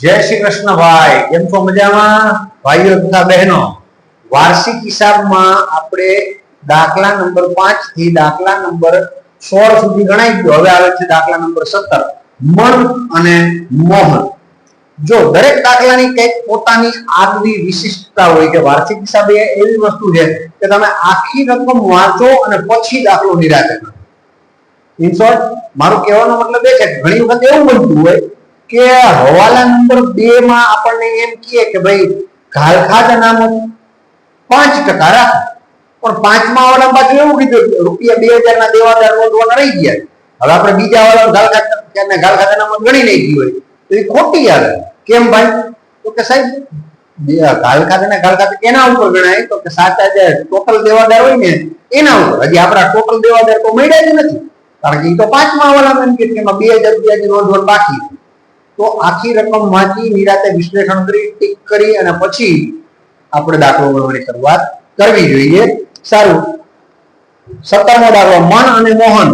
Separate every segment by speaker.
Speaker 1: जय श्री कृष्ण भाई केम छो मजामां भाईओ तथा बहनों वार्षिक हिसाब में आपणे दाखला नंबर 5 थी दाखला नंबर 16 सुधी गणाई गयो। हवे आवे छे दाखला नंबर 17 मन अने मोहन। जो दरेक दाखलानी कंईक पोतानी आगवी विशिष्टता होय के वार्षिक हिसाब एवी वस्तु छे के तमे आखी रकम वांचो अने पछी दाखलो निराशे करो। इन शॉर्ट मारो कहेવાનો मतलब ए छे घणी वखत એવું બનતું હોય કે હવાલા નંબર 2 માં આપણને એમ કહે કે ભાઈ ઘાલખાત અનામત 5% રાખો, પણ 5 માં વાળા બાજુ એવું કીધું રૂપિયા 2000 ના દેવાદાર નોંધવાના રહી ગયા। હવે આપણે બીજા વાળા ઘાલખાત અનામત ગણી નહીં ગઈ હોય તો એ ખોટી આવે। કેમ ભાઈ? તો કે સાહેબ ઘાલખાત અને ઘાલખાત કેના ઉપર ગણાય? તો કે 7000 ટોટલ દેવાદાર હોય ને એના ઉપર। હજી આપણા ટોટલ દેવાદાર તો મળ્યા જ નથી, કારણ કે એ તો 5 માં વાળા એમ કે એમાં 2000 રૂપિયાની નોંધવાનું બાકી। तो आखी रकम वांची निराते विश्लेषण करी टिक करी अने पछी आपणे दाखलो गणવાની શરૂઆત કરવી જોઈએ। સારું, 17મો દાખલો મન અને મોહન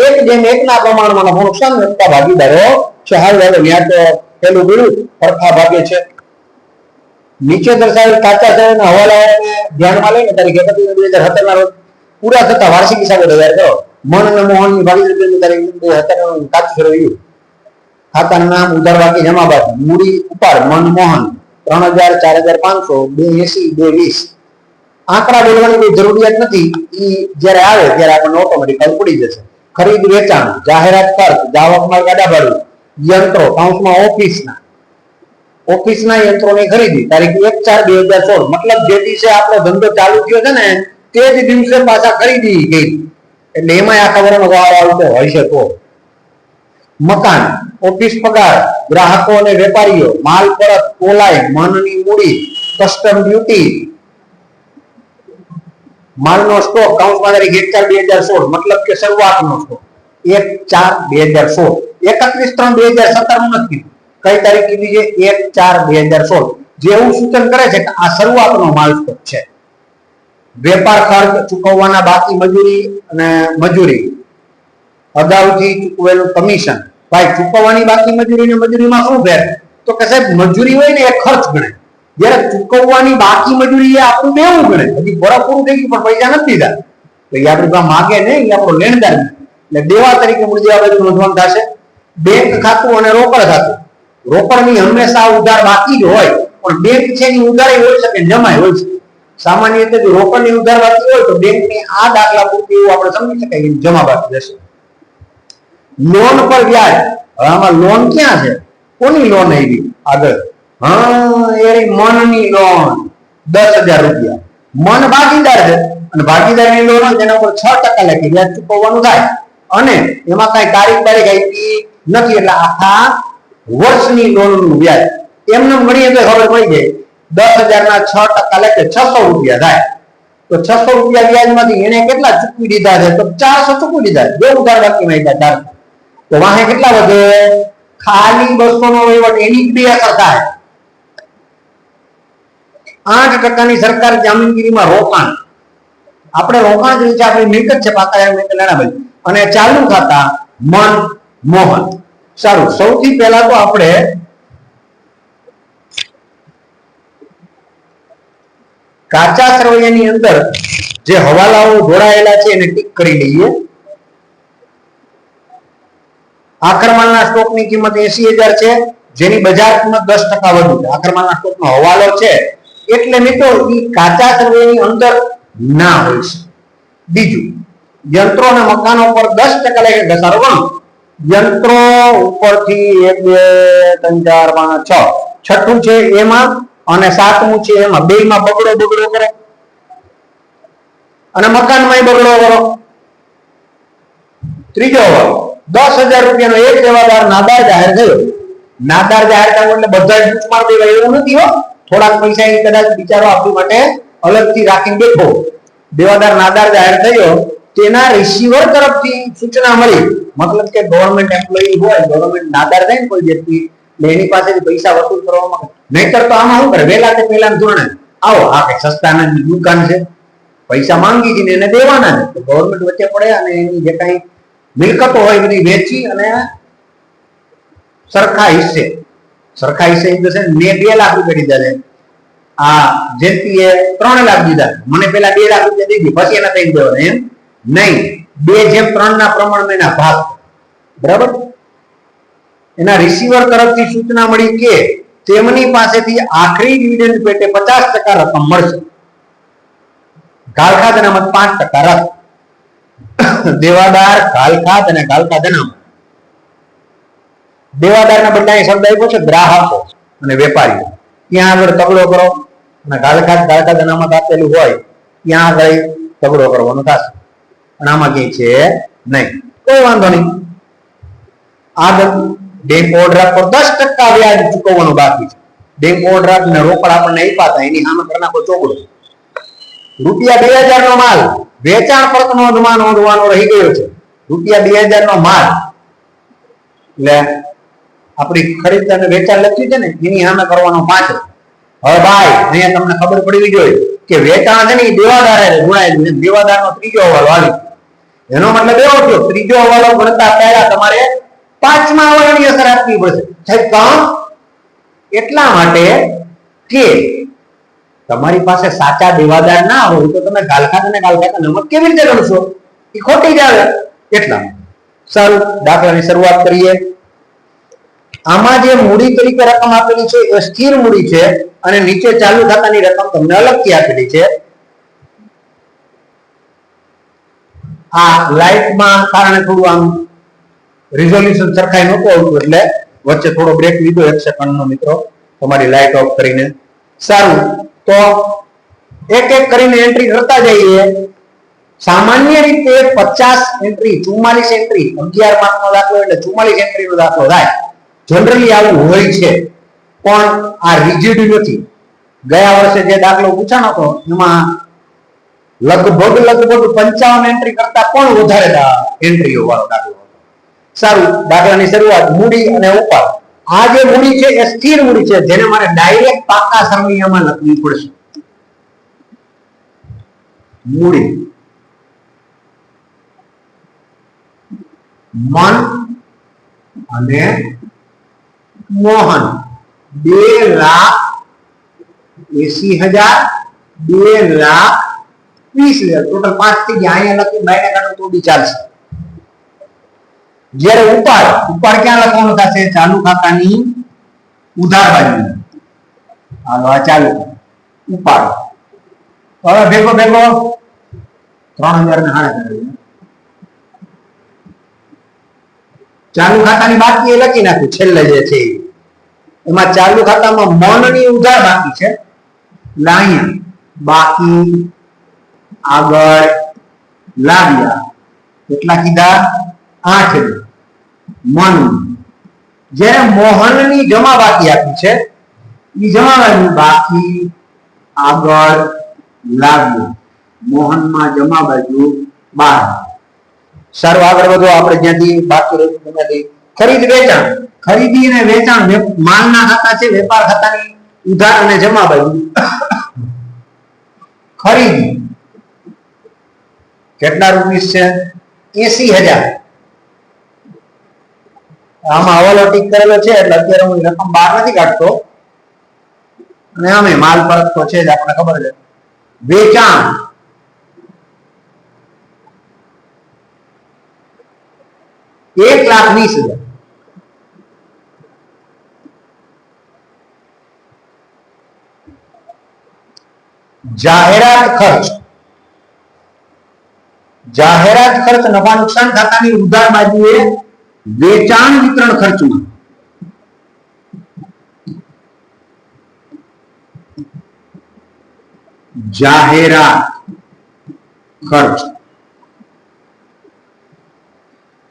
Speaker 1: 1:1 ના પ્રમાણમાં નુકસાન વેચતા ભાગીદારો છે। હાલ હવે ન્યા તો પેલું ગયું સરખા ભાગે છે। નીચે દર્શાવેલ કાચા શેરના હવાલાઓને ધ્યાનમાં લઈને તારીખ 31/2017 ના રોજ પૂરા થતા વાર્ષિક હિસાબો તૈયાર કરો। મન અને મોહનની ભાગીદારી તારીખ 2017 કાચું શરૂ ખાતાનું નામ ઉધાર બાકી જમા બાકી મૂડી ઉપાડ મનમોહન 3000 4500 280 220। આંકડા બોલવાની કોઈ જરૂરિયાત નથી, ઈ જ્યારે આવે ત્યારે આપણને ઓટોમેટિક પડી જશે। ખરીદ વેચાણ જાહેરાત ખર્ચ જાવક માલ ગાડા ભાડું યંત્રો કાઉન્સમાં ઓફિસના યંત્રોની ખરીદી તારીખ 1/4/2016 मतलब જે દિવસે આપણો ધંધો ચાલુ થયો છે ને તે જ દિવસે પાછા ખરીદી ગઈ, એટલે એમાં આખા વર્ષનો વારો આવતો હોય છે। તો मकान ऑफिस पगार ग्राहकों ने वेपारीओ माल परत कोलाई मननी मूडी कस्टम ड्यूटी माल नो स्टॉक काउंस में तारीख 1/4/2016 मतलब के शुरुआत नो स्टॉक 1/4/2016 31/3/2017 में નથી કઈ તારીખ કીધી છે 1/4/2016 જેવું સૂચન કરે છે કે આ શરૂઆતનો માલ સ્ટોક છે। વેપાર ખર્ચ ચૂકવવાના બાકી મજૂરી અને મજૂરી અગાઉથી ચૂકવેલું કમિશન। भाई चूकवવાની बाकी मजूरी ने मजूरी में શું ફેર? તો કે સાહેબ મજૂરી હોય ને એ ખર્ચ ગણે, જ્યારે ચૂકવવાની બાકી મજૂરી એ આપણું દેવું ગણે। હજી બરાબર પૂરું થઈ ગયું પણ પૈસા નથી દીધા તો એ આપણી પાસે માગે ને, એ આપણો લેણદાર એટલે દેવા તરીકે મૂળ દેવા બાજુ નોંધવાનું થશે। બેંક ખાતું અને રોકડ ખાતું રોકડની હંમેશા ઉધાર બાકી જ હોય, પણ બેંક છે ની ઉધારી હોઈ શકે જમાઈ હોઈ શકે। સામાન્ય રીતે જો રોકડની ઉધાર બાકી હોય તો બેંકની આ દાખલા પૂરતી એવું આપણે સમજી શકાય કે જમા બાકી રહેશે। लोन पर ब्याज आमा लोन क्या है? कोनी लोन आई आगे? हाँ, ये मननी लोन 10,000 रुपया मन भागीदार है અને ભાગીદારની લોન જેના પર 6% લેખે વ્યાજ ચૂકવવાનું થાય અને એમાં કઈ તારીખ આપી નથી, એટલે આખા વર્ષની લોનનું વ્યાજ એમને ગણીએ તો ખબર પડી જાય 10,000 ના 6% લેખે 600 રૂપિયા થાય। તો 600 રૂપિયા વ્યાજમાંથી એને કેટલા ચૂકવી દીધા છે? તો 400 ચૂકવી દીધા। જો ઉધાર બાકી માંગ્યા 400 तो वहां કેટલા વધે? ખાલી 200 નો વહીવટ એની બે અસર થાય। 8% ની સરકાર જામીનગીરીમાં રોકાણ, આપણે રોકાણ જે છે આપણી મિલકત છે પાકા મિલકત લેણાભાઈ અને ચાલુ ખાતા મન મોહન। સારું, સૌથી પહેલા તો આપણે કાચા સરવૈયાની અંદર જે હવાલાઓ જોડાયેલા છે એને ટીક કરી લઈએ। આખરમાલના સ્ટોકની કિંમત 80,000 છે, જેની બજાર કિંમત 10% વધુ છે। આખરમાલના સ્ટોકનો હવાલો છે એટલે મિત્રો ઈ કાચા સરવૈયાની અંદર ના હોય છે। બીજું, યંત્રો અને મકાનો પર 10% લેખે ઘસારો ગણો। યંત્રો ઉપરથી 1 2 3 4 5 6 છઠ્ઠું છે એમાં અને સાતમું છે એમાં બેયમાં બગડો કરો અને મકાનમાં બગડો કરો। ત્રીજો 10,000 રૂપિયાનો એક દેવાદાર નાદાર જાહેર થયો। નાદાર જાહેર થયો એટલે બધા જ બૂચ માર દેવા એવું નથી હો, થોડાક પૈસા એ કદાચ બિચારો આપણી માટે અલગથી રાખીને બેઠો। દેવાદાર નાદાર જાહેર થયો તેના રિસીવર તરફથી સૂચના મળી, मतलब કે ગવર્નમેન્ટ એમ્પ્લોયી હોય, ગવર્નમેન્ટ નાદાર થાય ને કોઈ વ્યક્તિ એની પાસેથી પૈસા વસૂલ કરવામાં, નહીતર તો આમાં શું કરે વેલા તે પહેલા ધોરણે આવો આ કે સસ્તાનાની દુકાન છે પૈસા માંગી છે ને એને દેવાના છે, તો ગવર્નમેન્ટ વચ્ચે પડે અને એની જે કઈ મિલકતો હોય બધી વેચી અને સરખા હિસ્સે સરખા હિસાબે છે ને, મેં 2 લાખ રૂપિયા દીધા છે, આ જેપીએ 3 લાખ દીધા, મને પેલા 2 લાખ રૂપિયા દીધી, પછી એના 3 દેવાના, એમ નહીં. 2:3 ના પ્રમાણમાં એના ભાગ, બરાબર. એના રિસીવર તરફથી સૂચના મળી કે તેમની પાસેથી આખરી ડિવિડન્ડ પેટે 50% રકમ મળશે. ઘાલખાત અનામત 5% રકમ. દેવાદાર, ઘાલખાત અને ઘાલખાત અનામત. દેવાદારના બદલે શબ્દ આપ્યો છે ગ્રાહકો અને વેપારીઓ. ત્યાં આગળ તગડો કરો અને ઘાલખાત અનામત આપેલું હોય ત્યાં આગળ તગડો કરવાનો થશે. પણ આમાં કઈ છે નહીં, કોઈ વાંધો નહીં. આગળ બેંક ઓવરડ્રાફ્ટ પર 10% વ્યાજ ચૂકવવાનું બાકી છે. બેંક ઓવરડ્રાફ્ટ ને રોકડ આપણને આપ્યા હતા, એની સામે કરી નાખો ચોગડો. રૂપિયા 2000 નો માલ વેચાણ પરત નોંધવાનો રહી ગયો છે. રૂપિયા 2000 નો માલ, એટલે આપણી ખરીદ અને વેચાણ લખ્યું છે ને, એની સામે કરવાનો 5. હવે ભાઈ અહીંયા તમને ખબર પડવી જોઈએ કે વેચાણ છે ને એ દેવાદારે ગુણાયેલું છે. દેવાદારનો ત્રીજો હવાલો આવી, એનો મતલબ એવો થયો ત્રીજો હવાલો ગણતા પહેલા તમારે 5મા હવાલાની અસર આપવી પડશે. કામ એટલા માટે કે તમારી પાસે સાચા દેવાદાર ના હોય તો તમે ઘાલખાત અને ઘાલખાત અનામત કેવી રીતે ગણશો? એ ખોટી જ આવે. એટલા સારું, દાખલાની શરૂઆત કરીએ. આમાં જે મૂડી તરીકે રકમ આપેલી છે એ સ્થિર મૂડી છે અને નીચે ચાલુ ખાતાની રકમ તમને અલગથી આપેલી છે. આ લાઈટમાં કારણે થોડું આમ રિઝોલ્યુશન સરખાઈ નહોતું આવતું, એટલે વચ્ચે થોડો બ્રેક લીધો 1 સેકન્ડનો મિત્રો, તમારી લાઈટ ઓફ કરીને. સારું, તો એક એક કરીને એન્ટ્રી કરતા જઈએ. સામાન્ય રીતે 50 એન્ટ્રી, 44 એન્ટ્રી, 11 માર્કનો દાખલો એટલે 44 એન્ટ્રીનો દાખલો થાય. જનરલી આવું હોય છે, પણ આ રિજિડ નથી. ગયા વર્ષે જે દાખલો પૂછાનો હતો એમાં લગભગ 55 એન્ટ્રી કરતા પણ વધારે એન્ટ્રીઓ વાળો દાખલો હતો. સારું, દાખલાની શરૂઆત મૂડી અને ઉપાડ. આ જે મૂડી છે એ સ્થિર મૂડી છે, જેને મારે ડાયરેક્ટ પાકા સરવૈયામાં લખવી પડશે. મૂડી મન અને મોહન 2,80,000, 2,20,000, ટોટલ 5 થી ગયા. અહીંયા લખી બાયને કાઢો તો બી ચાલશે. જ્યારે ઉપાડ ક્યાં લખવાનું થશે? ચાલુ ખાતાની ઉધાર બાજુ. હાલો, આ ચાલુ ઉપાડ. હવે ભેગો 3,000 ને 8,000 ચાલુ ખાતાની બાકી એ લખી નાખ્યું છેલ્લે જે છે એમાં. ચાલુ ખાતામાં મનની ઉધાર બાકી છે, અહીંયા બાકી આગળ લાવ્યા. કેટલા કીધા? 8,000 મન. જ્યારે મોહનની જમા બાકી આપી છે, એ જમા બાકી આગળ લાવ્યું. મોહનમાં જમા બાજુ 12. સારું, આગળ વધો. આપણે જ્યાંથી બાકી રહ્યું ત્યાંથી ખરીદ વેચાણ. ખરીદી અને વેચાણ માલના ખાતા છે, વેપાર ખાતાની ઉધાર અને જમા બાજુ. ખરીદી કેટલા રૂપિયા છે? 80,000. આમાં હવાલો ટીક કરેલો છે એટલે અત્યારે હું રકમ બહાર નથી કાઢતો. અને આમે માલ પરત તો છે જ, આપણને ખબર છે. વેચાણ 1,20,000. જાહેરાત ખર્ચ. જાહેરાત ખર્ચ નફા નુકસાન ખાતાની ઉધાર બાજુએ વેચાણ વિતરણ ખર્ચમાં જાહેરાત ખર્ચ.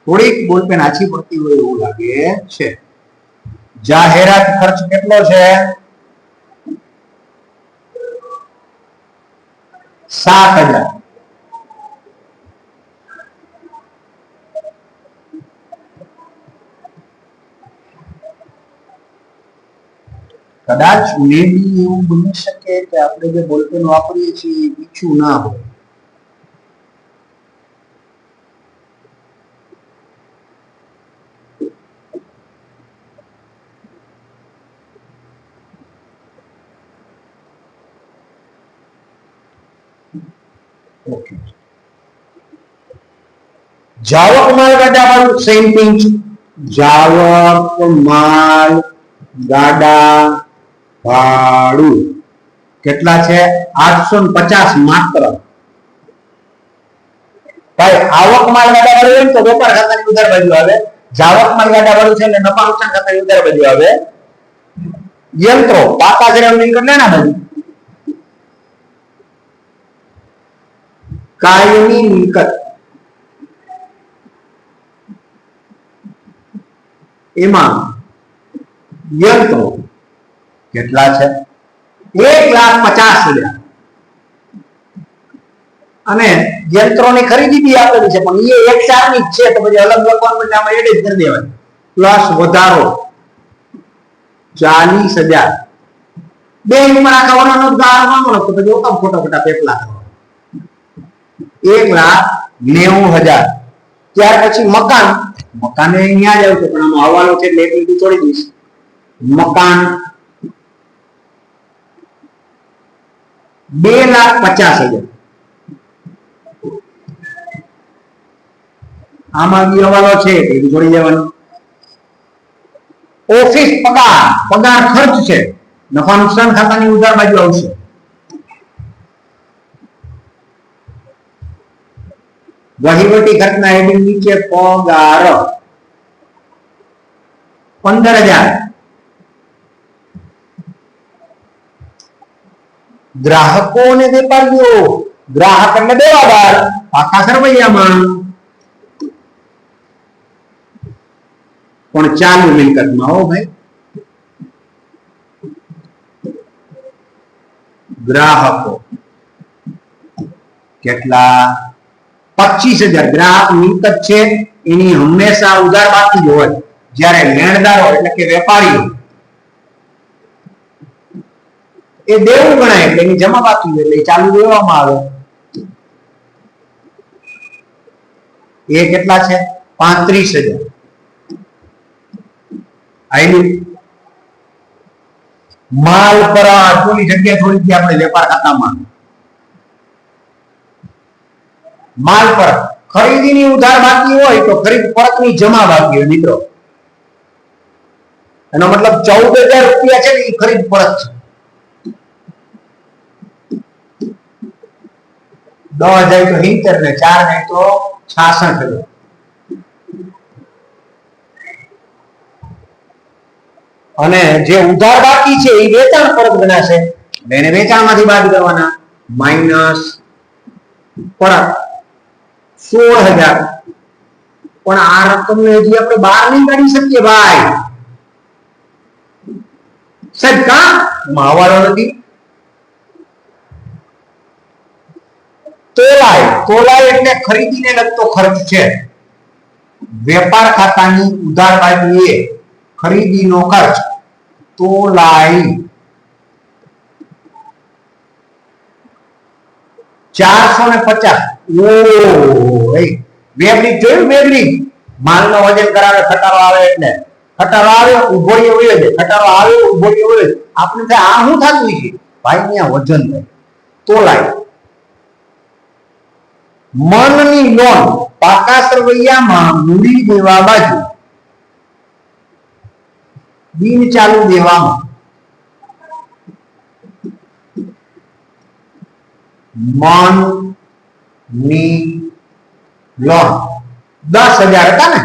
Speaker 1: થોડીક બોલપેન આછી પડતી હોય એવું લાગે છે. જાહેરાત ખર્ચ કેટલો છે? 7,000. કદાચ મેબી એવું બની શકે કે આપણે જે બોલપેન વાપરીએ છીએ એ પીછું ના હોય. ઓકે, જાવક માલ ગાડા વાળું સેમ થિંગ. જાવક માલ ગાડા ભાડું કેટલા છે? 850 માત્ર. ભાઈ આવક માલ ગાડા વાળું હોય તો વેપાર ખાતાની ઉધાર બાજુ આવે, જાવક માલ ગાડા વાળું છે એટલે નફા નુકસાન ખાતાની ઉધાર બાજુ આવે. યંત્રો પાકા ગ્રેવ લિંક લેના બાજુ કાયમી મિલકત, એમાં યંત્રો કેટલા છે? 1,50,000. અને યંત્રોની ખરીદી બી આપેલી છે પણ એ એક સારની જ છે તો પછી અલગ લખવાનું એટલે આમાં એડ જ કરી દેવાય. પ્લસ વધારો 40,000. બે ઉપર આખા વરાનો ગાળવાનો તો પછી ઓકમ ખોટા પેપલા 1,90,000. ત્યાર પછી મકાન, મકાને અહીંયા જ આવશે પણ આમાં હવાલો છે એટલે એટલી છોડી દઈશ. મકાન 2,50,000. આમાં બી હવાલો છે એટલે છોડી દેવાનો. ઓફિસ પગાર, પગાર ખર્ચ છે, નફા નુકસાન ખાતાની ઉધાર બાજુ આવશે. વહીવટી ખર્ચના હેડિંગ નીચે પગાર 15,000. ગ્રાહકો અને વેપારીઓ, ગ્રાહક એટલે દેવાદાર, આખા સરવૈયામાં પણ ચાલુ મિલકતમાં. હો ભાઈ, ગ્રાહકો કેટલા? 25,000. ગ્રાહક મિલકત છે એની હંમેશા ઉધાર બાકી હોય, જ્યારે લેણદારો એટલે કે વેપારીઓ એ દેવું ગણાય એટલે એની જમા બાકી હોય એટલે ચાલુ દેવામાં આવે. એ કેટલા છે? 35,000. આઈની માલ પર આટલી જગ્યા થોડી હતી આપણે વેપાર ખાતામાં. માલ પર ખરીદીની ઉધાર બાકી હોય તો ખરીદ પરતની જમા બાકી હોય મિત્રો. એનો મતલબ 14,000 રૂપિયા છે ને એ ખરીદ પરત છે. 10,000 તો 70 ને 4 તો 66,000. અને જે ઉધાર બાકી છે એ વેચાણ પરત ગણાશે, એને વેચાણમાંથી બાદ કરવાના. માઈનસ પરત 16,000. પણ આ રકમને હજી આપણે બહાર નહીં કાઢી શકીએ ભાઈ. સાહેબ કા હવાલો નથી? તોલાય, તોલાય એટલે ખરીદીને લગતો ખર્ચ છે. વેપાર ખાતાની ઉધાર બાજુએ ખરીદીનો ખર્ચ તોલાય 450. વેબ્રિજ જોયું? વેબ્રિજ માલનો વજન કરાવે, ખટારો આવે એટલે ખટારો આવે ઉભો રહ્યો છે, ખટારો આવે ઉભો રહ્યો છે. આપણે આ શું થતું છે ભાઈ? ત્યાં વજન થાય. તોલાય. મનની લોન પાકા સરવૈયામાં મૂડી દેવા બાજુ બિન ચાલુ દેવામાં મનની લોન 10,000 હતા ને?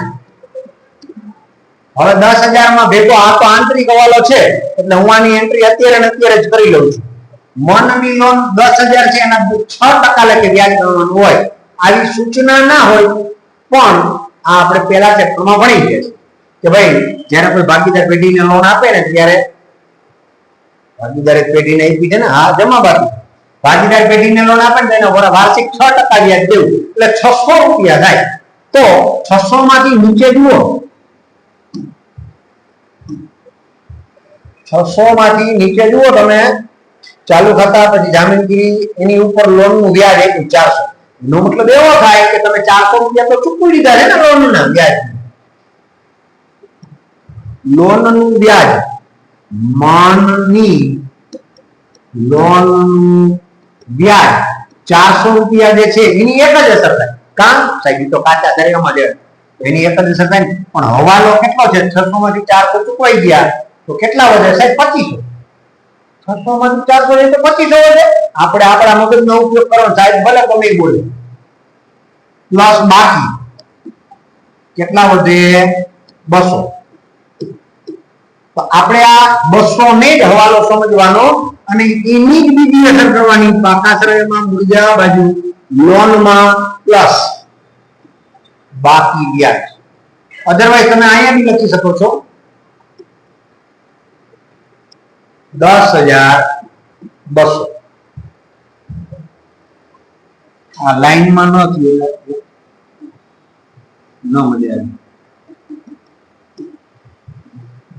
Speaker 1: હવે 10,000 માં ભેગો આ તો આંતરિક હવાલો છે એટલે હું આની એન્ટ્રી અત્યારે જ કરી લઉં છું. મનની લોન 10,000 છે, એના 6% લેખે વ્યાજ ગણવાનું હોય. આવી સૂચના ના હોય પણ આ આપણે પહેલા ચેપ્ટરમાં ભણી ગયા કે ભાઈ જ્યારે કોઈ ભાગીદાર પેઢીને લોન આપે ને ત્યારે ભાગીદાર પેઢીને આપી છે ને, હા જમા બાકી. ભાગીદાર પેઢીને લોન આપે ને એના વાર્ષિક 6% વ્યાજ દેવું એટલે 600 રૂપિયા થાય. તો 600 માંથી નીચે જુઓ, 600 માંથી નીચે જુઓ તમે ચાલુ ખાતા પછી જામીનગીરી એની ઉપર લોન નું વ્યાજ 400. એનો મતલબ એવો થાય કે તમે 400 રૂપિયા તો ચૂકવી દીધા છે ને લોન ના વ્યાજ. લોન નું વ્યાજ, માનની લોન વ્યાજ 400 રૂપિયા જે છે એની એક જ અસર થાય. કામ સાહેબ તો કાચા દરિયામાં જ એની એક જ અસર થાય ને. પણ હવાલો કેટલો છે? 600 માંથી 400 ચૂકવાઈ ગયા તો કેટલા વધે સાહેબ? 2500. 600 માંથી 400 એટલે 2500 વધે. આપણે આપણા મગજનો ઉપયોગ કરવાનો. સાહેબ ભલે ગમે બોલે. પ્લસ બાકી કેટલા વધે? 200. તો આપણે આ 200 ને જ હવાલો સમજવાનો અને એની જ બીજી અસર કરવાની. પાકા શ્રેયમાં મૂળજા બાજુ લોનમાં પ્લસ બાકી વ્યાજ. અધરવાઇઝ તમે અહીંયા બી લખી શકો છો 10,200. આ લાઈનમાં ન થયું ન મજા આવી.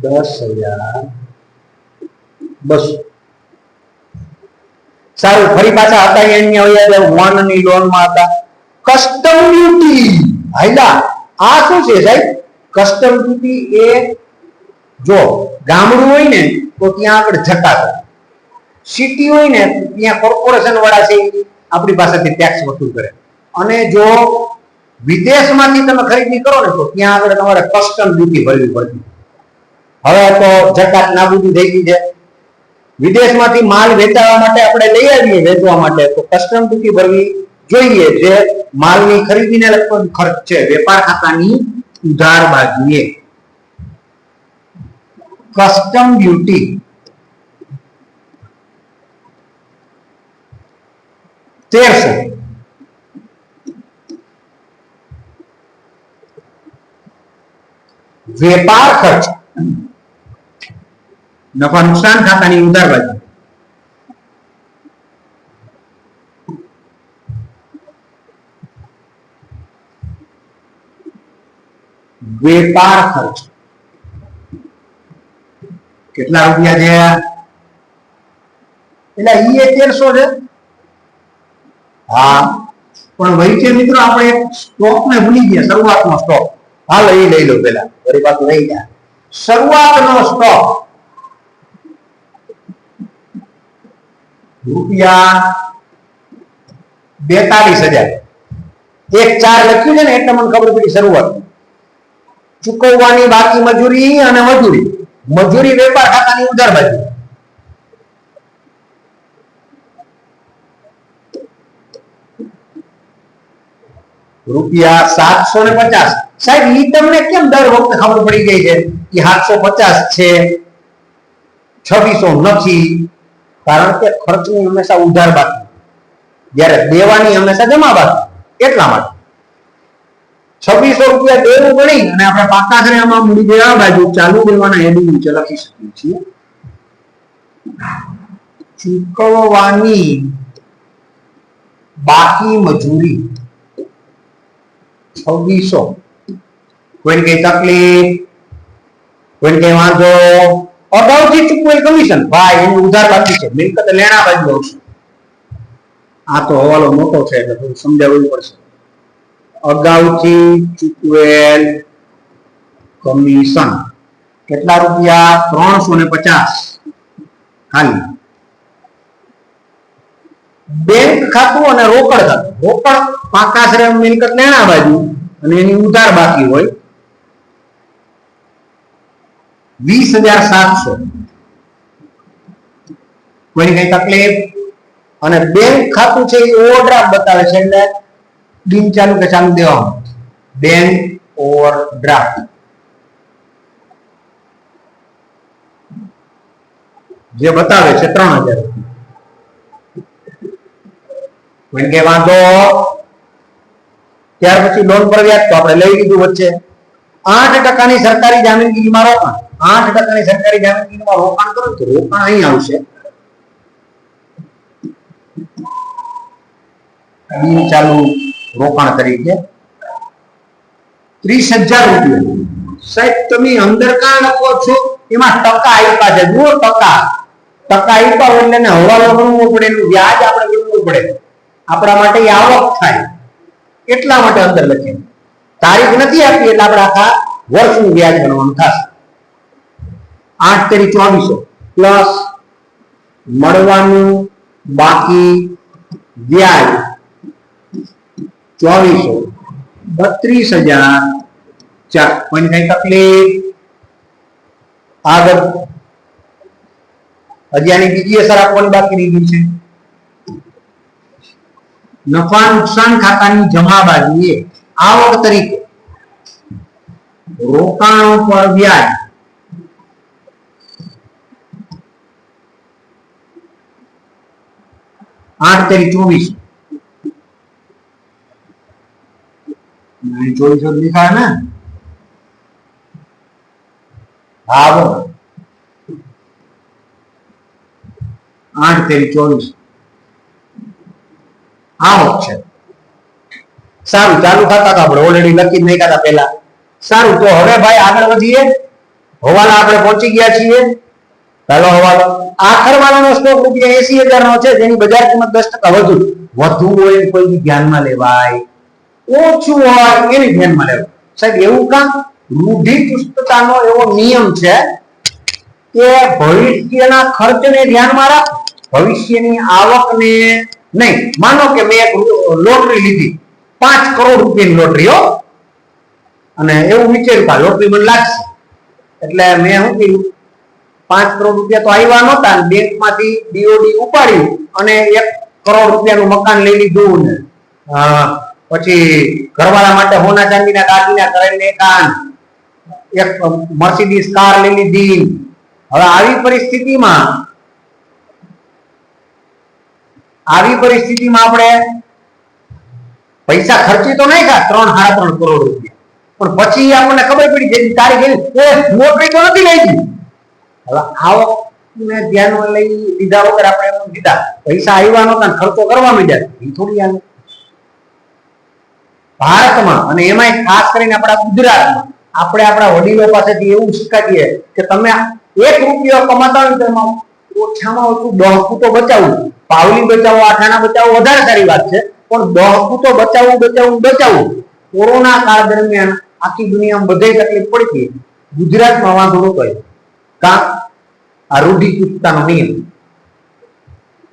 Speaker 1: 10,200. સારું, ફરી પાછા હતા વન ની લોન માં હતા. કસ્ટમ ડ્યુટી હાઈલા. આ શું છે સાહેબ? કસ્ટમ ડ્યુટી એ જો ગામડું હોય ને તો ત્યાં આગળ જકાત, સિટી હોય ને ત્યાં કોર્પોરેશન વાળા છે આપણી પાસેથી ટેક્સ વસૂલ કરે. અને જો વિદેશમાંથી તમે ખરીદી કરો ને તો ત્યાં આગળ તમારે કસ્ટમ ડ્યુટી ભરવી પડતી. હવે તો જકાત નાબૂદી થઈ ગઈ છે. વિદેશમાંથી માલ વેચાવા માટે આપણે લઈ આવીએ વેચવા માટે તો કસ્ટમ ડ્યુટી ભરવી જોઈએ, જે માલની ખરીદીને લગતો ખર્ચ છે. વેપાર ખાતાની ઉધાર બાજુએ કસ્ટમ ડ્યુટી ₹1300. વેપાર ખર્ચ નફા નુકસાન ખાતાની ઉધાર બાજુ વેપાર ખર્ચ કેટલા રૂપિયા છે? એટલે ઈ 1300 છે. હા, પણ વૈચે મિત્રો આપણે સ્ટોક ને ભૂલી ગયા. શરૂઆતનો સ્ટોક હાલ એ લઈ લો પેલા, ફરી પાછું રહી ગયા. શરૂઆતનો સ્ટોક ₹42,000. 1,4 લખ્યું છે ને એટલે મને ખબર પડી શરૂઆત. ચૂકવવાની બાકી મજૂરી અને મજૂરી વેપાર ખાતાની ઉધાર બાજુ. ₹750. સાહેબ ઈ તમને કેમ દર વખતે ખબર પડી ગઈ છે કે 750 છે, 2600 નથી? કારણ કે ખર્ચની હંમેશા ઉધાર બાકી, જ્યારે દેવાની હંમેશા જમા બાકી. એટલા માટે 2600 રૂપિયા દેવું ગણી અને આપણે પાકા શ્રેયમાં મૂડી દેવા બાજુ ચાલુ દેવાના હેડિંગ નીચે લખી શકીએ છીએ. ચૂકવવાની બાકી મજૂરી 2600. કોઈને કઈ તકલીફ, કોઈને કઈ વાંધો? અગાઉથી ચૂકવેલ કમિશન ભાઈ એની ઉધાર બાકી છે, મિલકત લેણા બાજુ આવશે. આ તો હવાલો મોટો છે એટલે થોડું સમજાવવું પડશે. અગાઉથી ચૂકવેલ કમિશન કેટલા રૂપિયા? 350 ખાલી. બેંક ખાતું અને રોકડ ખાતું. રોકડ પાકા શ્રેય મિલકત લેણા બાજુ અને એની ઉધાર બાકી હોય 20,700. કોઈ કઈ તકલીફ? અને બેંક ખાતું છે એ ઓવરડ્રાફ્ટ બતાવે છે એટલે બિન ચાલુ કે ચાલુ દેવાનું. બેંક ઓવરડ્રાફ્ટ જે બતાવે છે 3,000. કોઈ કે વાંધો? ત્યાર પછી લોન પર વ્યાજ તો આપણે લઈ લીધું વચ્ચે. 8% સરકારી જામીનગીરીમાં રોકાણ. 8% સરકારી જામીનગીરીમાં રોકાણ કરો તો રોકાણ અહીં આવશે બિન ચાલુ રોકાણ તરીકે 30,000 રૂપિયા. સાહેબ તમે અંદર કાં લખો છો? એમાં ટકા આપ્યા છે. જુઓ ટકા આપ્યા હોય એટલે હવાલો ગણવો પડે, એનું વ્યાજ આપણે ગણવું પડે. આપણા માટે આવક થાય એટલા માટે અંદર લખીએ. તારીખ નથી આપી એટલે આપણે આખા વર્ષનું વ્યાજ ગણવાનું થશે. 8 × 2400 પ્લસ મળવાનું બાકી વ્યાજ 2400, 32,000 કોઈને કઈ તકલીફ? આગળ હજી આની બીજી અસર આપવાની બાકી રહી ગઈ છે. નફા નુકસાન ખાતાની જમા બાજુએ આવક તરીકે રોકાણો પર વ્યાજ 8/24 24 लिखा है ना? हाँ वो 8/24 આવક છે. સારું, ચાલુ ખાતા તો આપણે ઓલરેડી લખી જ નહીં ખાતા પહેલા. સારું, તો હવે ભાઈ આગળ વધીએ. હવાલા આપણે પહોંચી ગયા છીએ. ચાલો હવાલો. આખર વાળાનો સ્ટોક રૂપિયા 80,000 નો છે, જેની બજાર કિંમત 10% વધુ હોય કોઈ ધ્યાનમાં લેવાય, ઓછું હોય એની ધ્યાનમાં લેવાય. સાહેબ એવું કામ? રૂઢિચુસ્તતાનો એવો નિયમ છે કે ભવિષ્યના ખર્ચને ધ્યાનમાં રાખ, ભવિષ્યની આવકને નહીં. માનો કે મેં એક લોટરી લીધી, 5 કરોડ રૂપિયાની લોટરી, હો, અને એવું વિચાર્યું કે લોટરી મને લાગશે, એટલે મેં શું કર્યું, 5 કરોડ રૂપિયા તો આવ્યા નહોતા, બેંકમાંથી ડીઓડી ઉપાડ્યું અને 1 કરોડ રૂપિયાનું મકાન લઈ લીધું ને પછી ઘરવાળા માટે સોના ચાંદીના દાગીના કરાવીને એક મર્સિડીઝ કાર લઈ લીધી. હવે આવી પરિસ્થિતિમાં આપણે પૈસા ખર્ચી તો નહીં ખા 3-3.5 કરોડ રૂપિયા, પણ પછી આપણને ખબર પડી કે તારીખ નોકરી તો નથી લઈ ગઈ. હવે આવકને ધ્યાનમાં લઈ લીધા વગર આપણે એમ દીધા, પૈસા આવ્યા નહોતા, ખર્ચો કરવા માંડ્યા, એ થોડી આવે. ભારતમાં અને એમાં ખાસ કરીને આપણા ગુજરાતમાં આપણે આપણા વડીલો પાસેથી એવું શીખાડીએ કે તમે 1 રૂપિયો કમાતા હોય તો એમાં ઓછામાં ઓછું 10 ફૂટો બચાવવું. પાવલી બચાવો, આઠાણા બચાવો વધારે સારી વાત છે, પણ 10 ફૂટો બચાવવું. કોરોના કાળ દરમિયાન આખી દુનિયામાં બધે તકલીફ પડી હતી, ગુજરાતમાં વાંધો નહોતો. કા આ રૂઢિચુસ્તતાનો નિયમ.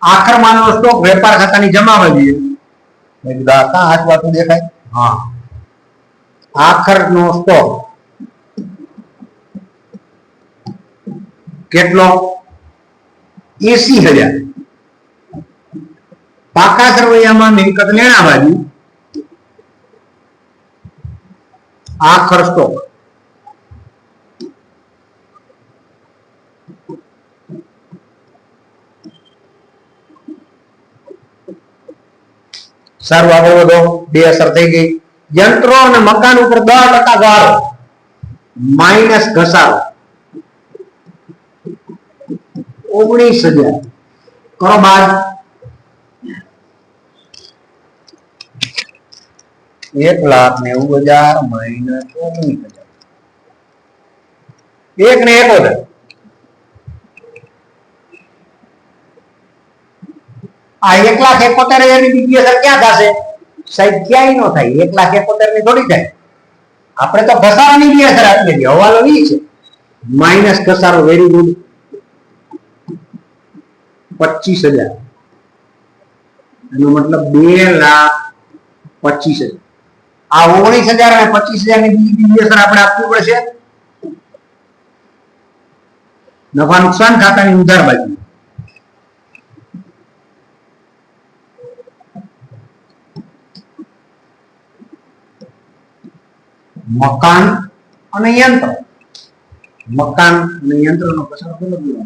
Speaker 1: આખર માનનો સ્ટોક વેપાર ખાતાની જમા બાજુએ હાથ વાતું દેખાય. હા, આખરનો સ્ટોક કેટલો? 80,000. પાકા સરવૈયામાં મિલકત લેણા બાજુ આખર સ્ટોક સારું, આગળ વધો. 2 અસર થઈ ગઈ. યંત્રો અને મકાન ઉપર 10% ગાળો માઇનસ ઘસારો 19,000 કરો બાદ 1,90,000 માઇનસ 19,000 1 ને 71. આ 1,71,000 ની બીજી અસર ક્યાં થશે? સાહેબ ક્યાંય નો થાય. 1,71,000 ની થોડી થાય. આપણે તો ઘસારાની બી અસર આપી દીધી. હવાલો ઈ છે માઇનસ ઘસારો. Very good. 25,000 એનો મતલબ 2,25,000. આ 19,000 અને 25,000 ની બીજી અસર આપણે આપવી પડશે નફા નુકસાન ખાતાની ઉધાર બાજુ. મકાન અને યંત્ર. મકાન અને યંત્રનો ઘસારો કેટલો થયો?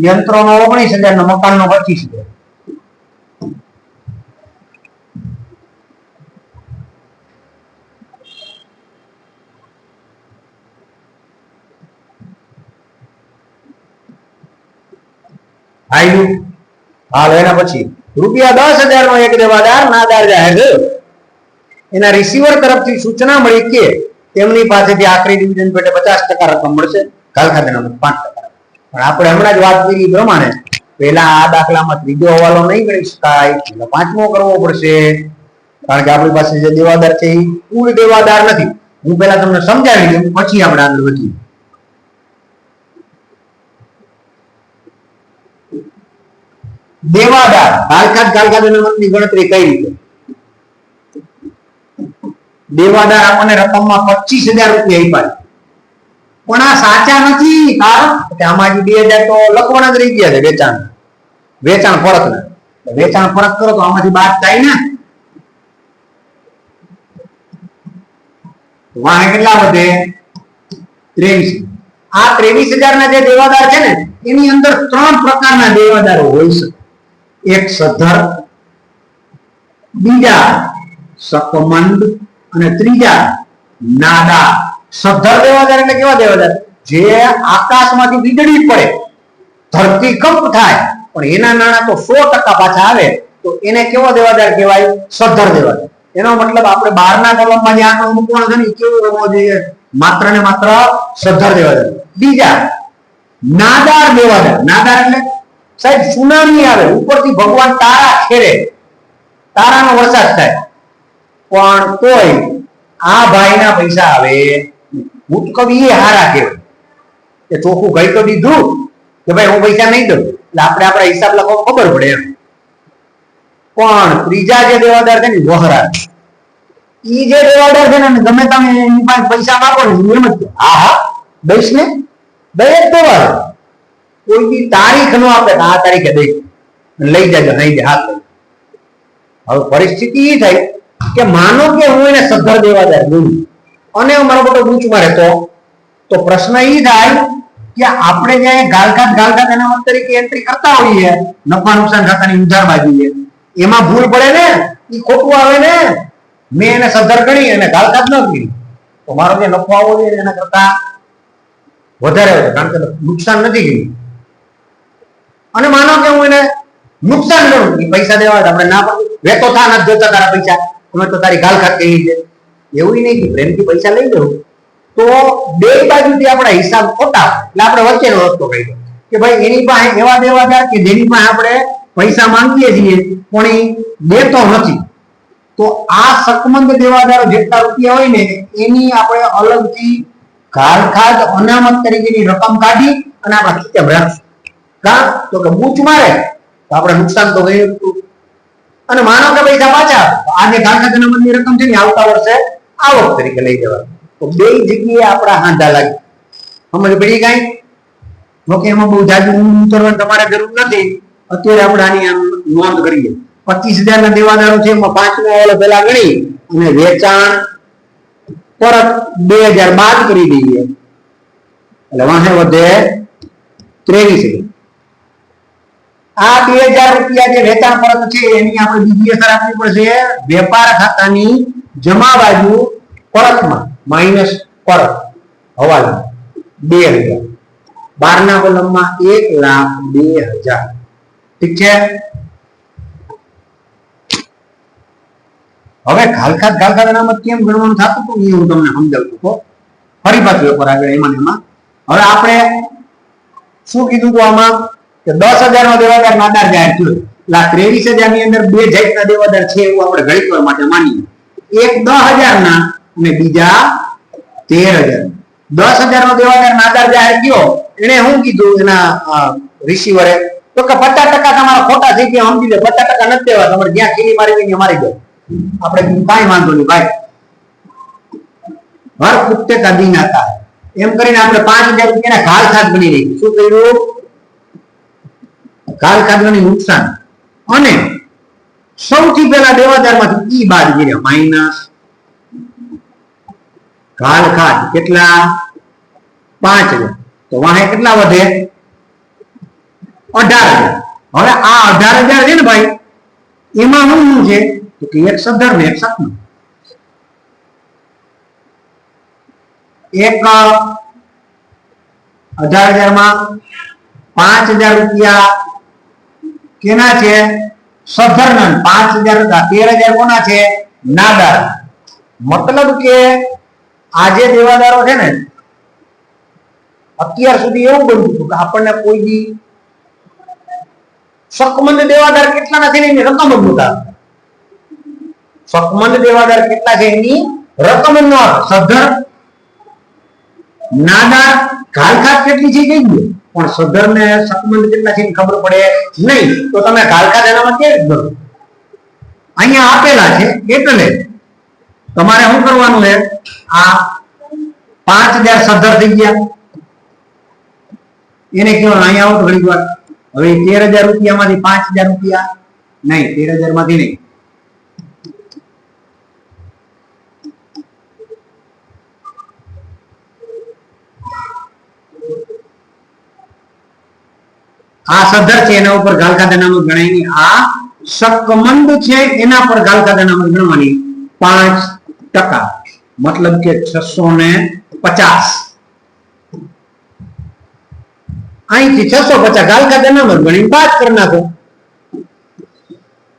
Speaker 1: યંત્રનો 19,000 નો મકાનનો 25,000. હાલ એના પછી ₹10,000 નો એક દેવાદાર નાદાર જાહેર થયો. એના રિસીવર તરફથી સૂચના મળી કે તેમની પાસેથી આખરી ડિવિડન્ડ પેટે 50% રકમ મળશે, ઘાલ ખાતાના 5%. પણ આપણે હમણાં જ વાત કરી પ્રમાણે પહેલા આ દાખલામાં ત્રીજો હવાલો નહીં ગણી શકાય, એટલે 5મો કરવો પડશે, કારણ કે આપણી પાસે જે દેવાદાર છે એ કુલ દેવાદાર નથી. હું પહેલા તમને સમજાવી દઉં, પછી આપણે આગળ વધીએ. દેવાદાર ગાલખાત અનામતની ગણતરી કઈ રીતે? દેવાદાર આપણને રકમમાં 25,000 રૂપિયા આપ્યા, પણ આ સાચા નથી. કારણ કે આમાં 2,000 તો લખવાના જ રહી ગયા છે વેચાણ ફરક ને. વેચાણ ફરક કરો તો આમાંથી બાદ થાય ને. વાહે કેટલા વધે? 23. આ 23,000 ના જે દેવાદાર છે ને એની અંદર 3 પ્રકારના દેવાદારો હોય છે. એક સદ્ધર, બીજા શકમંદ અને ત્રીજા નાદાર. સદ્ધર દેવાદાર એટલે કેવા દેવાદાર? જે આકાશમાંથી વીજળી પડે, ધરતીકંપ થાય પણ એના નાણાં તો 100% પાછા આવે, તો એને કેવો દેવાદાર કહેવાય? સદ્ધર દેવાદાર. એનો મતલબ આપણે 12ના કોલમમાં જે આંકડો મૂકવાનો છે ને કેવો હોવો જોઈએ? માત્ર ને માત્ર સદ્ધર દેવાદાર. બીજા નાદાર દેવાદાર. નાદાર એટલે સાહેબ સુનામી આવે, ઉપરથી ભગવાન તારા ખેરે, તારાનો વરસાદ થાય, પણ કોઈ આ ભાઈના પૈસા આવે. કવિ એ હારા કહેવાય કે ચોખ્ખું ગઈ તો દીધું કે ભાઈ હું પૈસા નહીં દઉં, એટલે આપણે આપણા હિસાબ લખવા ખબર પડે એમ. પણ ત્રીજા જે દેવાદાર છે ને વહરા, ઈ જે દેવાદાર છે ને ગમે તમે એની પાસે પૈસા માંગો ને એમ જ હા હા દઈશ ને, દઈ જ દેવા. કોઈ બી તારીખ નો આપે આ તારીખે દઈ લઈ જજો નહીં હાથ લઈ. હવે પરિસ્થિતિ એ થઈ કે માનો કે હું એને સદ્ધર દેવાદાર દઉં અને મારો મોટો બૂચ મારે તો પ્રશ્ન એ થાય કે આપણે જે ગાલખાત અનામત તરીકે એન્ટ્રી કરતા હોઈએ નફા નુકસાન ખાતાની ઉધાર બાજુએ, એમાં ભૂલ પડે ને, એ ખોટું આવે ને. મેં એને સદ્ધર ગણી અને ગાલખાત ન ગણી તો મારો જે નફો આવવો જોઈએ એના કરતા વધારે હોય, કારણ કે નુકસાન નથી ગયું. અને માનો કે હું એને નુકસાન કરું, એ પૈસા દેવા આપણે ના પડે, વેતો થા નથી જોતા તારા પૈસા, અમે તો તારી ગાલખાત કહી છે. એવું નહીં કે પ્રેમથી પૈસા લઈ લઉં તો બે બાજુથી આપણા હિસાબ ખોટા, એટલે આપણે વચ્ચેનો રસ્તો કહી દો કે ભાઈ એની પાસે એવા દેવાદાર કે જેની પાસે આપણે પૈસા માંગીએ છીએ પણ એ દેતો નથી, તો આ શકમંદ દેવાદારો જેટલા રૂપિયા હોય ને એની આપણે અલગથી ગાલખાત અનામત તરીકેની રકમ કાઢી અને આપણા ખીચામાં રાખશું. કારણ તો કે બૂચ મારે તો આપણે નુકસાન તો ગયું. અને માનો કે પૈસા પાછા આ જે ગાલખાત અનામતની રકમ છે ને આવતા વર્ષે આવક તરીકે લઈ જવાનું, તો બે જગ્યાએ આપણા હાંધા લાગી. સમજ પડી કઈ? જોકે એમાં બહુ જાજુ ઉતરવાની તમારે જરૂર નથી. અત્યારે આપણે આની નોંધ કરીએ. 25,000 ના દેવાદારો છે, એમાં 5નો ઓલો પેલા ગણી અને વેચાણ પરત 2,000 બાદ કરી દઈએ એટલે વાહે વધે 23,000. આ 2,000 રૂપિયા જે વેચાણ પરત છે એની આપણે બીજી અસર આપવી પડશે વેપાર ખાતાની જમા બાજુ પરતમાં માઇનસ પરત હવાલા 2,000. 12ના કોલમમાં 1,02,000. ઠીક છે. હવે ગાલખાત અનામત કેમ ગણવાનું થતું હતું એ હું તમને સમજાવું છું. ફરી પાછું એકવાર આગળ એમાં હવે આપણે શું કીધું હતું આમાં કે 10,000 નો દેવાદાર નાદાર જાહેર થયો. એટલે 23,000 ની અંદર બે જાતના દેવાદાર છે એવું આપણે ઘડીકવાર માટે માનીએ. એક 10,000 ના અને બીજા 13,000. 10,000 નો દેવાદાર નાદાર જાહેર થયો, એને શું કીધું એના રિસીવરે તો કે 50% તમારા ખોટા થઈ ગયા, સમજી લે 50% નથી દેવા, તમારે જ્યાં ખીલી મારી ત્યાં મારી દો. આપણે કાંઈ વાંધો નહીં ભાઈ, હર કુત્તે કા દીન આતા એમ કરીને આપણે 5,000 રૂપિયાના ગાલખાત ગણી રહી. શું કર્યું? ગાલખાત ગણી નુકસાન. અને સૌથી પહેલા દેવાદારમાંથી ઈ બાદ કર્યા માઇનસ ગાલખાત કેટલા? 5,000. તો વાહે કેટલા વધે? 18,000. હવે આ 18,000 છે ને ભાઈ, એમાં શું છે તો કે એક સદ્ધર ને એક શકમંદ. એક 18,000 માં 5,000 રૂપિયા કેના છે? સદ્ધર ના. 5,000 13,000 કોના છે? નાદાર. મતલબ કે આ જે દેવાદારો છે ને અત્યાર સુધી એવું બન્યું હતું કે આપણને કોઈ બી શકમંદ દેવાદાર કેટલા નથી ને એની રકમ જ નહોતા. શકમંદ દેવાદાર કેટલા છે એની રકમ જ ન. સદ્ધર નાદાર ગાલખાત કેટલી છે કઈ ગયું પણ સધર ને શકમંદ કેટલા છે ખબર પડે નહીં તો તમે કાલકા દેનામાં કેવી રીતે કરો? અહીંયા આપેલા છે એટલે તમારે શું કરવાનું છે? આ 5000 સધર થઈ ગયા એને કહેવાનું અહીંયા આવો તો ઘણી વાર હવે 13000 રૂપિયામાંથી 5000 રૂપિયા નહીં 13000 માંથી નહીં આ સધર છે એના ઉપર ગાલકા અનામત ગણાય નહીં આ શકમંદ છે એના પર ગાલકા અનામત ગણવાની 5% મતલબ કે 650 અહીંથી 650 ગાલકા અનામત ગણી 5 કરી નાખો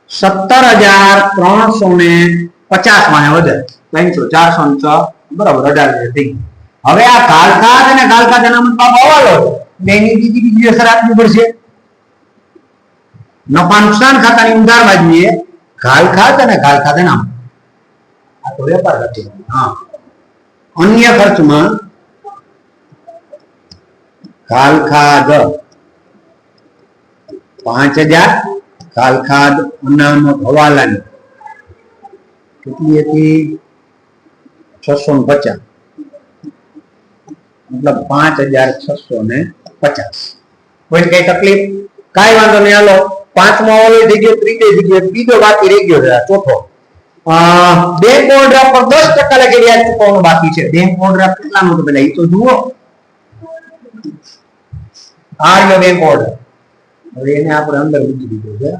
Speaker 1: 17350 માં વધે 406 બરાબર 18 થઈ હવે આ ગાલકા અને ગાલકા અનામત માં બવાલો બેની બીજી અસર આપવી પડશે નફા નુકસાન ખાતાની ઉધાર બાજુએ ગાલખાત અને ગાલખાત અનામત આ તો વેપાર ખાતું હા અન્ય ખર્ચમાં ગાલખાદ 5000 ગાલખાદ અનામત હવાલાની કેટલી હતી 650 मतलब 5650 कोई कई तकलीफ काई वांधो नहीं हालो पांचमो वालो થઈ ગયો ત્રીજો થઈ ગયો બીજો બાકી રહી ગયો છે ચોથો બેંક ઓવરડ્રાફ્ટ પર 10% લખી વ્યાજ ચૂકવવાનું બાકી છે બેંક ઓવરડ્રાફ્ટ કેટલાનું તો પેલા એ તો જુઓ આ યો બેંક ઓર્ડર હવે એને આપણે અંદર મૂકી દીધો છે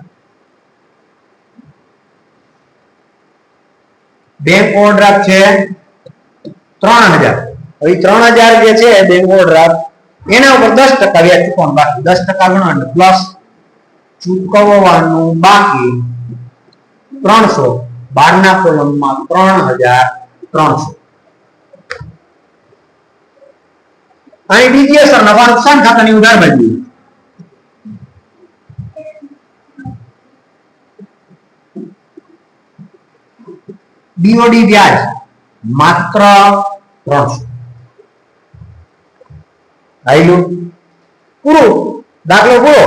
Speaker 1: બેંક ઓવરડ્રાફ્ટ છે 3000 હવે 3000 જે છે બેંક ઓવરડ્રાફ્ટ એના ઉપર 10% વ્યાજ ચૂકવવાનું બાકી 10% ગણવાનું પ્લસ ચૂકવવાનું બાકી 300 12 ના કોલમમાં 3300 અહીં બીજી અસર નફા નુકસાન ખાતાની ઉધાર બાજુ બીઓડી વ્યાજ માત્ર 300 આઈલું પૂરું દાખલો પૂરો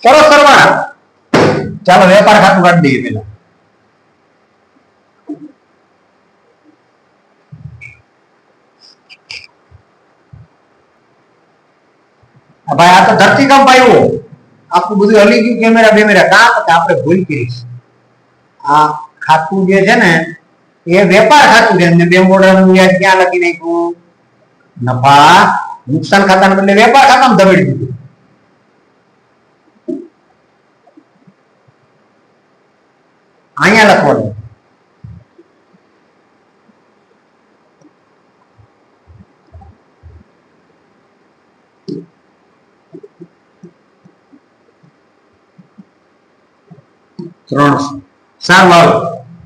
Speaker 1: ચલો સરવાળા ચાલો વેપાર ખાતું કાઢી દઈએ પેલા ભાઈ આ તો ધરતીકંપ આવ્યો આખું બધું હલી ગયું કેમેરા બેમેરા કાં તો આપણે ભૂલ કરી આ ખાતું જે છે ને એ વેપાર ખાતું છે ને બે મોડરનું વ્યાજ ક્યાં લખી નાખ્યું નફા નુકસાન ખાતાને બદલે વેપાર ખાતામાં દબાડી દીધું અહીંયા લખવાનું સારું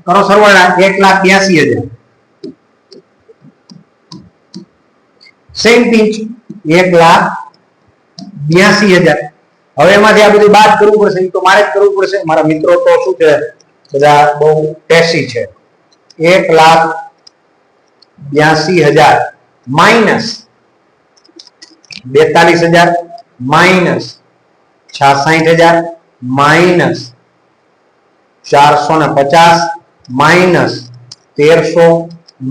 Speaker 1: કરો સરવાળા 1,82,000 સેમ પિંચ 1,82,000 હવે એમાંથી આ બધું બાદ કરવું પડશે તો મારે જ કરવું પડશે મારા મિત્રો તો શું છે બધા બહુ ટેક્સી છે 1,82,000 minus 42,000 minus 66,000 minus 450 minus 1300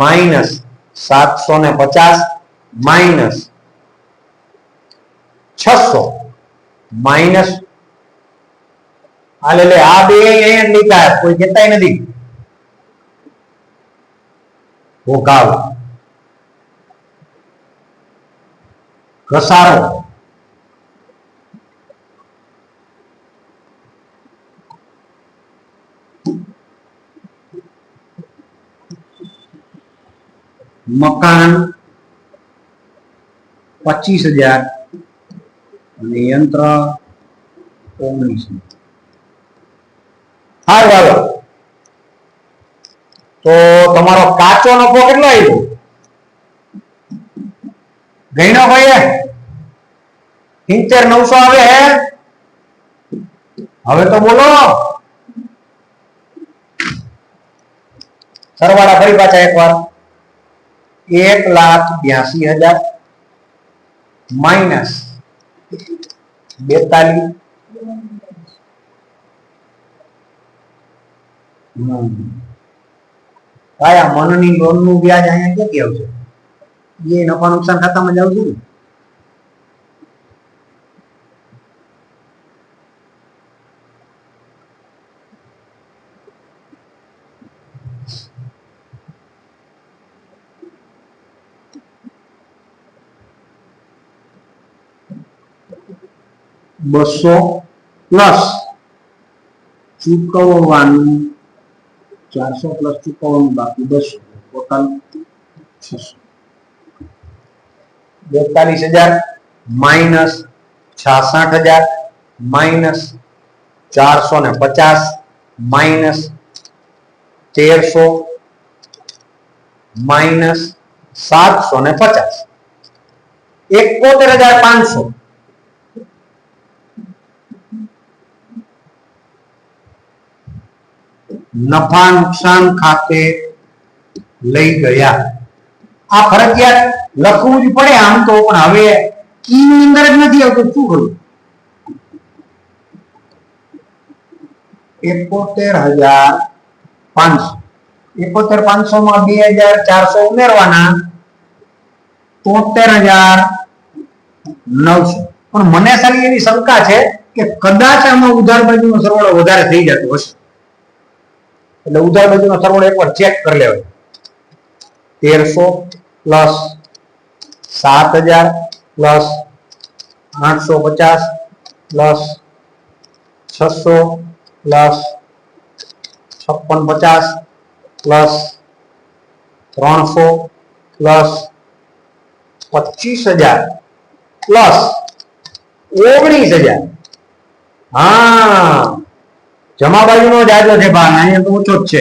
Speaker 1: minus 750 minus 600 minus आ ले आ बे અહીંયા લીધા કોઈ કહેતાય નથી ભોગાવ ઘસારો मकान 25,000 અને यंत्र 19,000 हार वालो तो તમારો કાચો નફો કેટલો આવ્યો ગણો ભાઈ 7,900 આવે હે હવે તો બોલો સરવાળા ફરી પાછા એકવાર 1,82,000 माइनस 42 ભાઈ આ મનની લોન નું વ્યાજ અહીંયા ક્યાંથી આવશે? એ નફા નુકસાન ખાતામાં જ આવશે ને. બસો પ્લસ ચૂકવવાનું 400 પ્લસ ચૂકવવાનું બાકી 200 total 600. 42,000 minus 66,000 minus 450 minus 1300 minus 750 71,500. નફા નુકસાન ખાતે લઈ ગયા. આ ફરજિયાત લખવું જ પડે આમ તો, પણ હવે કી ની અંદર જ નથી આવતું, શું કરું? 71,500 71,500 માં 2,400 ઉમેરવાના 73,900. પણ મને સારી એવી શંકા છે કે કદાચ આમાં ઉધાર બાજુનો સરવાળો વધારે થઈ જતો હશે, એટલે ઉધાર બાજુનો સરવાળો એકવાર ચેક કરી લેવાય. 1300 plus 7,000 plus 850 plus 600 plus 5650 plus 300 plus 25,000 plus 19,000. હા, જમા બાજુનો જ આટલો છે ભાઈ, અહીંયા તો ઓછો જ છે,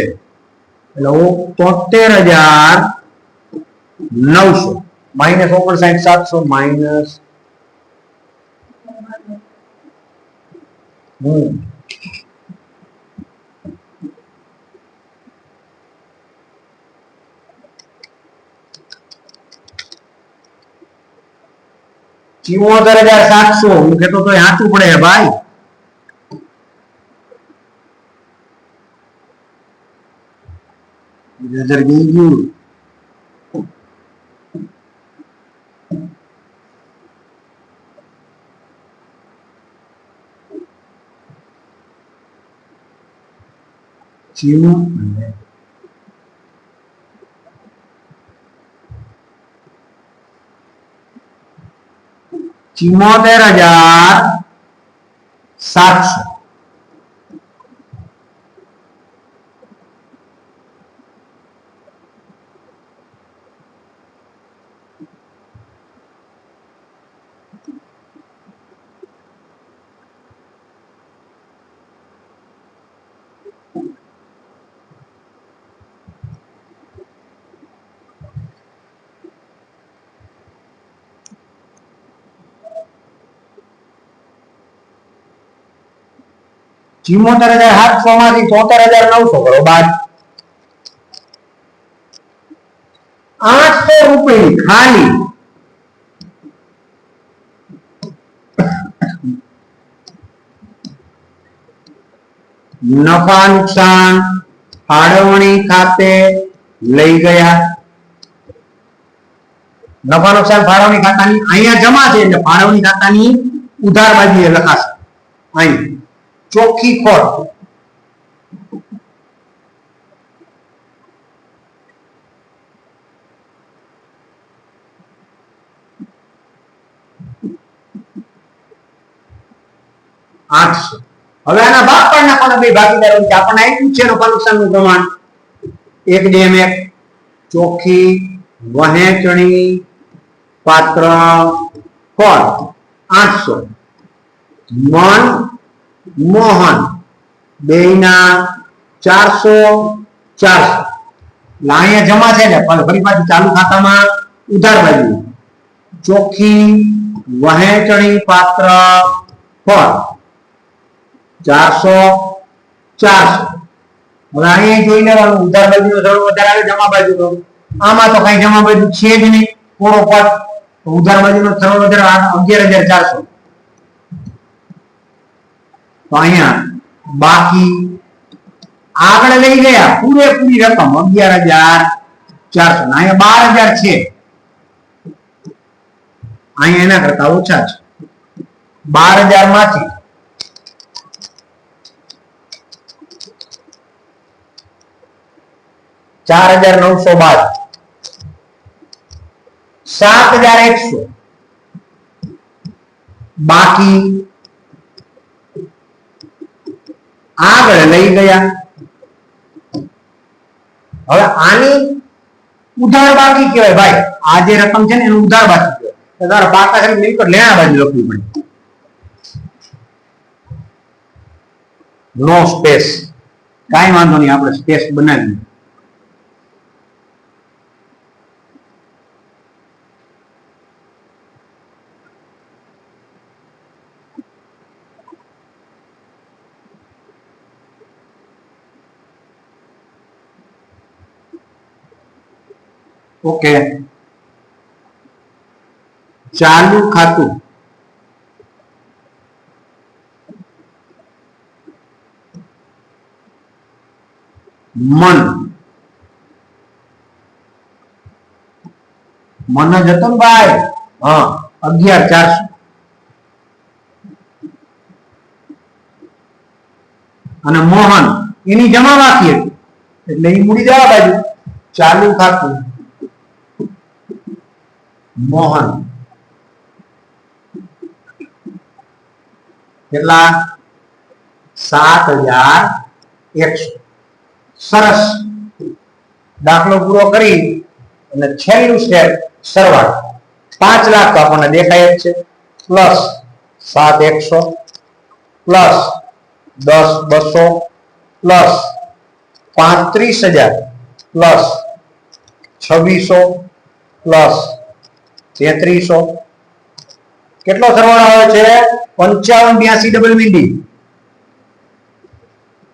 Speaker 1: એટલે 73,900 માઇનસ 59,700 માઇનસ $74,700. હું કહેતો તો સાચું પડે ભાઈ. નજર ગઈ ગયું. $74,700. $74,700 માંથી 74,900 કરો બાદ. 800 રૂપિયા ખાલી નફા નુકસાન ફાળવણી ખાતે લઈ ગયા. નફા નુકસાન ફાળવણી ખાતાની અહીંયા જમા છે, એટલે ફાળવણી ખાતાની ઉધાર બાજુએ લખાશે. અહીં ચોખ્ખી ખોટ. $800. હવે આના ભાગ પણ નાખવાના બે ભાગીદારો છે. આપણને આપ્યું છે નફા નુકસાનનું પ્રમાણ 1/1 ચોખ્ખી વહેંચણી પાત્ર ખોટ 800. મન મોહન બેયના 400 અહીંયા જમા છે ને, પણ ફરી પાછું ચાલુ ખાતામાં ઉધાર બાજુ ચોખ્ખી વહેંચણી પાત્ર ખોટ 400. હવે અહીંયા જોઈ લેવાનું ઉધાર બાજુનો સરવાળો વધારે આવે, જમા બાજુ તો આમાં તો કઈ જમા બાજુ છે જ નહીં, પૂરો પટ. ઉધાર બાજુનો સરવાળો વધારે 11,400. તો અહીંયા બાકી આગળ લઈ ગયા પૂરેપૂરી રકમ 11,400, અહીંયા 12,000 છે, અહીંયા એના કરતા ઓછા છે. 12,000 માંથી 4,900 બાદ 7,100 બાકી આગળ લઈ ગયા. હવે આની ઉધાર બાકી કહેવાય ભાઈ. આ જે રકમ છે ને એનું ઉધાર બાકી કહેવાય. તારે પાકા કરી મિલકત લેણા બાજુ લખવી પડે. નો સ્પેસ, કાંઈ વાંધો નહીં, આપણે સ્પેસ બનાવીએ. ઓકે, ચાલુ ખાતું મન જ હતો ને ભાઈ. હા, 11,400 અને મોહન એની જમા બાકી હતી એટલે એ મૂડી જવા બાજુ. ચાલુ ખાતું મોહન કેટલા? 7,100. સરસ. દાખલો પૂરો કરી અને છેલ્લું સ્ટેપ સરવાળો. 5 લાખ તો આપણને દેખાય જ છે, plus 7,100 plus 10,200 plus 35,000 plus 2,600 plus 3300. કેટલો સરવાળો આવે છે? 55,82 ડબલ મીંડી.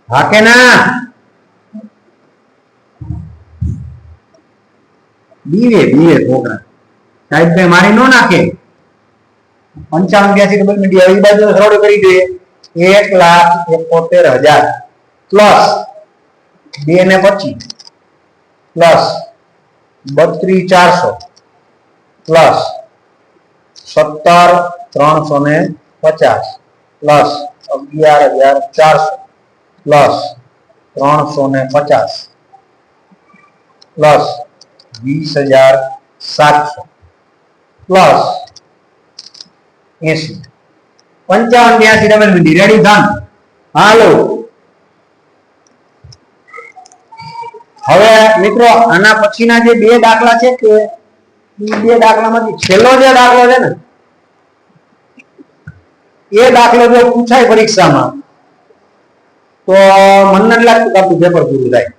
Speaker 1: હા કે ના? બીવે છોકરા સાહેબ ભાઈ મારી નો નાખે. 55,82 ડબલ મીંડી. હવે એ બાજુ સરવાળો કરી દઈએ. 1,71,000 plus 2,25 plus 32,400 plus 17,350 plus 11,400 plus 350 plus 20,700 plus 80. 55,82 double મીંડી. Ready done. હાલો હવે મિત્રો આના પછીના જે બે દાખલા છે કે બે દાખલામાંથી છેલ્લો જે દાખલો છે ને એ દાખલો જો પૂછાય પરીક્ષામાં તો મને નથી લાગતું કે આપણું પેપર પૂરું થાય.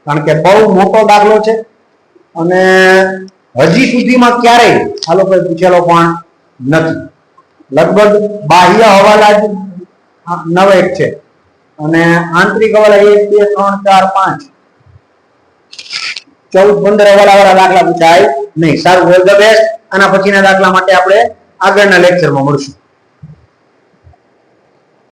Speaker 1: કારણ કે બહુ મોટો દાખલો છે અને હજી સુધીમાં ક્યારેય આ લોકોએ પૂછેલો પણ નથી. લગભગ બાહ્ય હવાલા જ 9 છે અને આંતરિક હવાલા 1 2 3 4 5 14 15 હવાલા દાખલા પૂછાય નહીં. સારું, ઓલ ધ બેસ્ટ. આના પછીના દાખલા માટે આપણે આગળના લેક્ચરમાં મળશું.